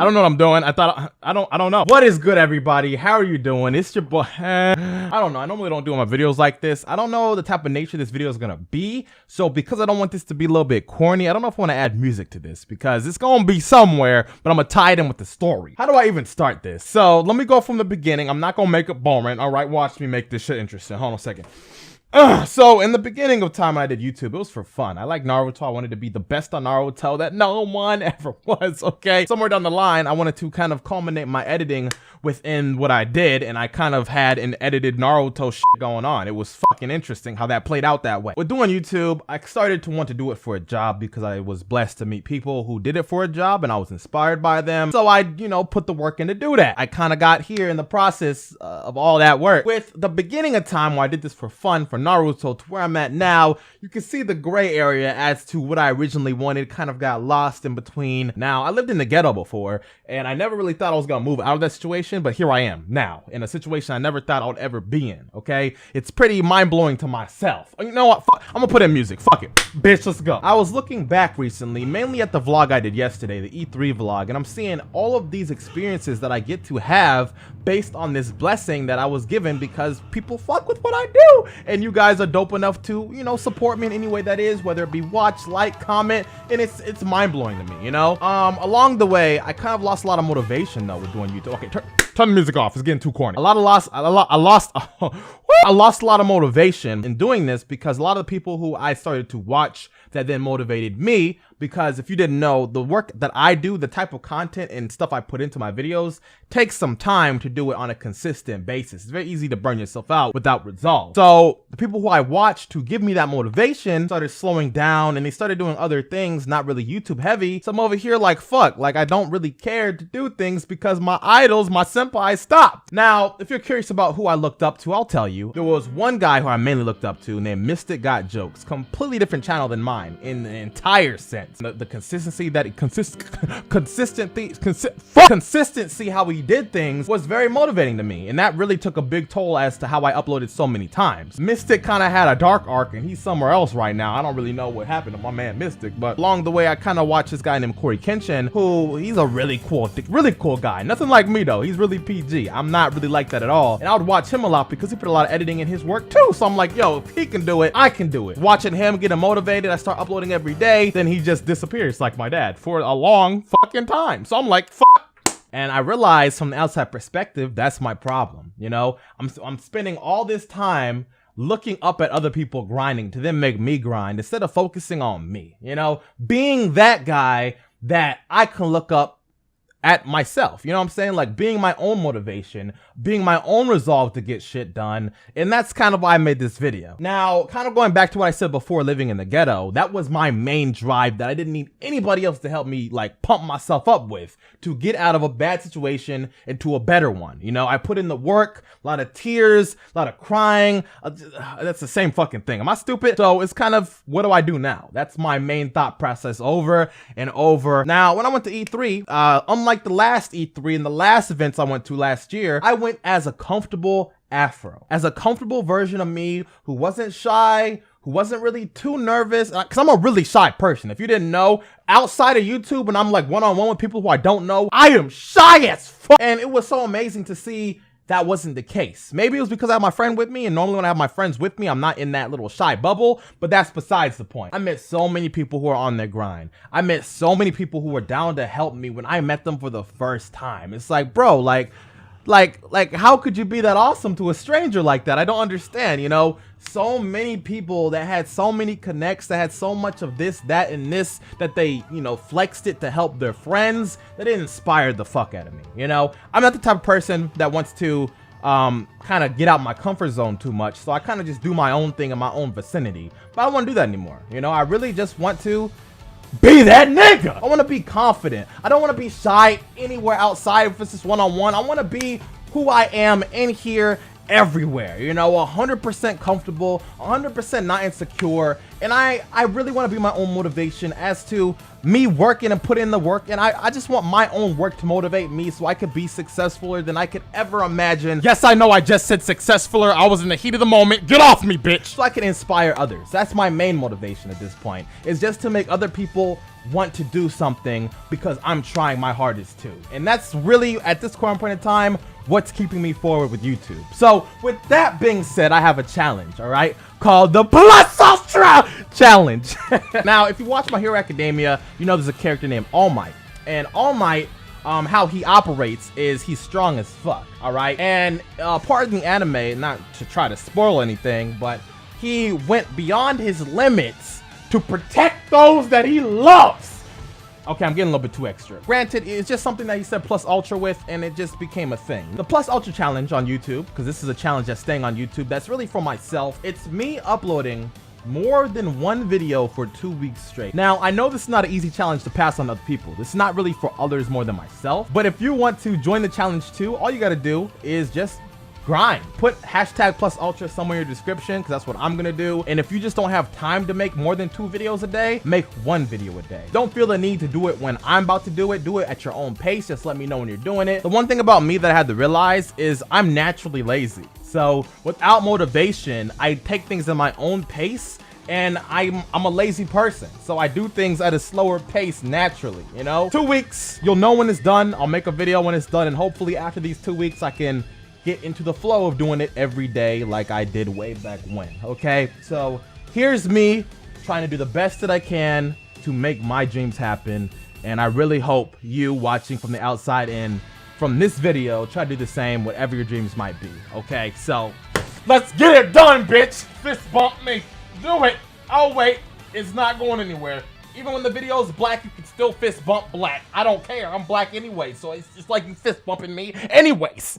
I don't know what I'm doing. I don't know. What is good, everybody? How are you doing? It's your boy. I don't know. I normally don't do my videos like this. I don't know the type of nature this video is gonna be. So because I don't want this to be a little bit corny, I don't know if I want to add music to this because it's gonna be somewhere, but I'm gonna tie it in with the story. How do I even start this? So let me go from the beginning. I'm not gonna make it boring. All right, watch me make this shit interesting. Hold on a second. So in the beginning of time I did YouTube, it was for fun. I like Naruto. I wanted to be the best on Naruto that no one ever was, okay? Somewhere down the line, I wanted to kind of culminate my editing within what I did, and I kind of had an edited Naruto shit going on. It was fucking interesting how that played out that way. With doing YouTube, I started to want to do it for a job because I was blessed to meet people who did it for a job, and I was inspired by them. So I, put the work in to do that. I kind of got here in the process of all that work. With the beginning of time where I did this for fun, for Naruto, to where I'm at now, you can see the gray area as to what I originally wanted kind of got lost in between. Now, I lived in the ghetto before, and I never really thought I was gonna move out of that situation, but here I am now, in a situation I never thought I would ever be in, okay? It's pretty mind-blowing to myself. You know what? I'm gonna put in music. Fuck it. Bitch, let's go. I was looking back recently, mainly at the vlog I did yesterday, the E3 vlog, and I'm seeing all of these experiences that I get to have based on this blessing that I was given because people fuck with what I do, and you guys are dope enough to, support me in any way that is, whether it be watch, like, comment, and it's mind-blowing to me, along the way, I kind of lost a lot of motivation though with doing YouTube. Okay, turn the music off. It's getting too corny. I lost a lot of motivation in doing this because a lot of the people who I started to watch that then motivated me, because if you didn't know, the work that I do, the type of content and stuff I put into my videos takes some time to do it on a consistent basis. It's very easy to burn yourself out without results. So the people who I watched to give me that motivation started slowing down and they started doing other things, not really YouTube heavy. So I'm over here like, fuck, like I don't really care to do things because my idols, my senpai stopped. Now, if you're curious about who I looked up to, I'll tell you. There was one guy who I mainly looked up to named Mystic Got Jokes, completely different channel than mine in the entire sense. The consistency that he consistency how he did things was very motivating to me, and that really took a big toll as to how I uploaded so many times. Mystic kind of had a dark arc and he's somewhere else right now. I don't really know what happened to my man Mystic, but along the way I kind of watched this guy named Corey Kenshin, who he's a really cool guy. Nothing like me though. He's really PG. I'm not really like that at all, and I would watch him a lot because he put a lot of editing in his work too. So I'm like, yo, if he can do it, I can do it. Watching him get motivated, I start uploading every day, then he just disappears like my dad for a long fucking time. So I'm like, fuck. And I realized from the outside perspective, that's my problem. I'm spending all this time looking up at other people grinding to then make me grind instead of focusing on me, being that guy that I can look up at myself, you know what I'm saying? Like being my own motivation, being my own resolve to get shit done. And that's kind of why I made this video. Now, kind of going back to what I said before, living in the ghetto, that was my main drive that I didn't need anybody else to help me like pump myself up with to get out of a bad situation into a better one. I put in the work, a lot of tears, a lot of crying. That's the same fucking thing. Am I stupid? So it's kind of, what do I do now? That's my main thought process over and over. Now, when I went to E3, unlike the last E3 and the last events I went to last year, I went as a comfortable Afro, as a comfortable version of me who wasn't shy, who wasn't really too nervous, because I'm a really shy person. If you didn't know, outside of YouTube and I'm like one-on-one with people who I don't know, I am shy as fuck. And it was so amazing to see that wasn't the case. Maybe it was because I have my friend with me, and normally when I have my friends with me, I'm not in that little shy bubble, but that's besides the point. I met so many people who are on their grind. I met so many people who were down to help me when I met them for the first time. It's like, bro, like how could you be that awesome to a stranger like that? I don't understand, so many people that had so many connects, that had so much of this, that, and this, that they, flexed it to help their friends, that it inspired the fuck out of me, I'm not the type of person that wants to kind of get out my comfort zone too much, so I kind of just do my own thing in my own vicinity, but I don't want to do that anymore. I really just want to be that nigga. I want to be confident. I don't want to be shy anywhere outside if it's just one-on-one. I want to be who I am in here everywhere, 100% comfortable, 100% not insecure, and I really want to be my own motivation as to me working and putting in the work, and I just want my own work to motivate me so I could be successfuler than I could ever imagine. Yes, I know I just said successfuler. I was in the heat of the moment. Get off me, bitch. So I can inspire others. That's my main motivation at this point, is just to make other people want to do something because I'm trying my hardest to. And that's really, at this current point in time, what's keeping me forward with YouTube. So with that being said, I have a challenge, all right, called the Plus Ultra Challenge. Now, if you watch My Hero Academia, you know there's a character named All Might. And All Might, how he operates is he's strong as fuck, all right? And part of the anime, not to try to spoil anything, but he went beyond his limits to protect those that he loves. Okay, I'm getting a little bit too extra. Granted, it's just something that he said Plus Ultra with, and it just became a thing. The Plus Ultra Challenge on YouTube, because this is a challenge that's staying on YouTube, that's really for myself. It's me uploading more than one video for 2 weeks straight. Now, I know this is not an easy challenge to pass on other people. This is not really for others more than myself. But if you want to join the challenge too, all you gotta do is just grind. Put hashtag Plus Ultra somewhere in your description, because that's what I'm gonna do. And if you just don't have time to make more than 2 videos a day, make 1 video a day. Don't feel the need to do it when I'm about to do it. Do it at your own pace. Just let me know when you're doing it. The one thing about me that I had to realize is I'm naturally lazy. So without motivation, I take things at my own pace, and I'm a lazy person. So I do things at a slower pace naturally, you know? 2 weeks, you'll know when it's done. I'll make a video when it's done, and hopefully after these 2 weeks, I can get into the flow of doing it every day like I did way back when, okay? So here's me trying to do the best that I can to make my dreams happen, and I really hope you watching from the outside in from this video try to do the same, whatever your dreams might be, okay? So let's get it done, bitch. Fist bump me. Do it. Oh wait, it's not going anywhere. Even when the video is black, you can still fist bump black. I don't care. I'm black anyway, so it's just like you fist bumping me anyways.